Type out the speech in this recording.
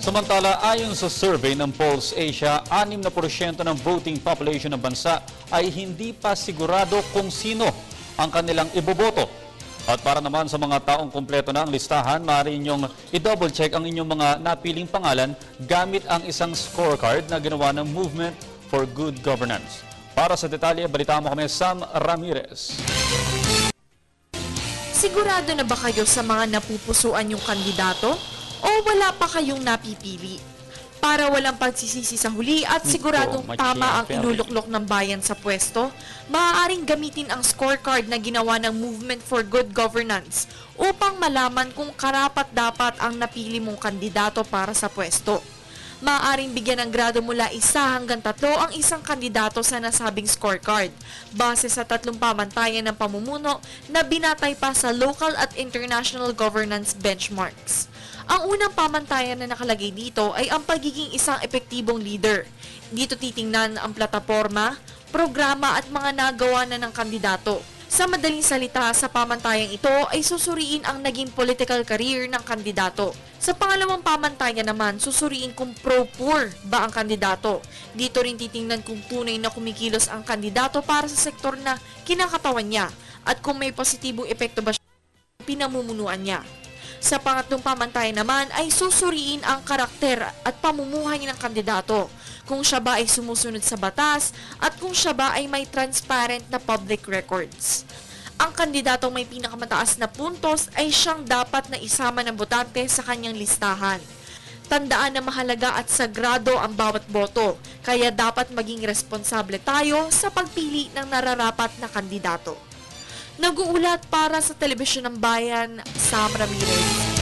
Samantala, ayon sa survey ng Pulse Asia, 6% ng voting population ng bansa ay hindi pa sigurado kung sino ang kanilang iboboto. At para naman sa mga taong kumpleto na ang listahan, maaari ninyong i-double check ang inyong mga napiling pangalan gamit ang isang scorecard na ginawa ng Movement for Good Governance. Para sa detalye, balita mo kami Sam Ramirez. Sigurado na ba kayo sa mga napupusuan yung kandidato? O wala pa kayong napipili? Para walang pagsisisi sa huli at siguradong tama ang iluluklok ng bayan sa pwesto, maaaring gamitin ang scorecard na ginawa ng Movement for Good Governance upang malaman kung karapat-dapat ang napili mong kandidato para sa pwesto. Maaaring bigyan ng grado mula 1 hanggang 3 ang isang kandidato sa nasabing scorecard base sa 3 pamantayan ng pamumuno na binatay pa sa local at international governance benchmarks. Ang unang pamantayan na nakalagay dito ay ang pagiging isang epektibong leader. Dito titingnan ang plataporma, programa at mga nagawa na ng kandidato. Sa madaling salita, sa pamantayang ito ay susuriin ang naging political career ng kandidato. Sa pangalawang pamantayan naman, susuriin kung pro-poor ba ang kandidato. Dito rin titingnan kung tunay na kumikilos ang kandidato para sa sektor na kinakatawan niya at kung may positibong epekto ba siya sa pinamumunuan niya. Sa pangatlong pamantayan naman ay susuriin ang karakter at pamumuhay ng kandidato, kung siya ba ay sumusunod sa batas at kung siya ba ay may transparent na public records. Ang kandidatong may pinakamataas na puntos ay siyang dapat na isama ng botante sa kanyang listahan. Tandaan na mahalaga at sagrado ang bawat boto, kaya dapat maging responsable tayo sa pagpili ng nararapat na kandidato. Nag-uulat para sa Telebisyon ng Bayan, Sam Ramirez.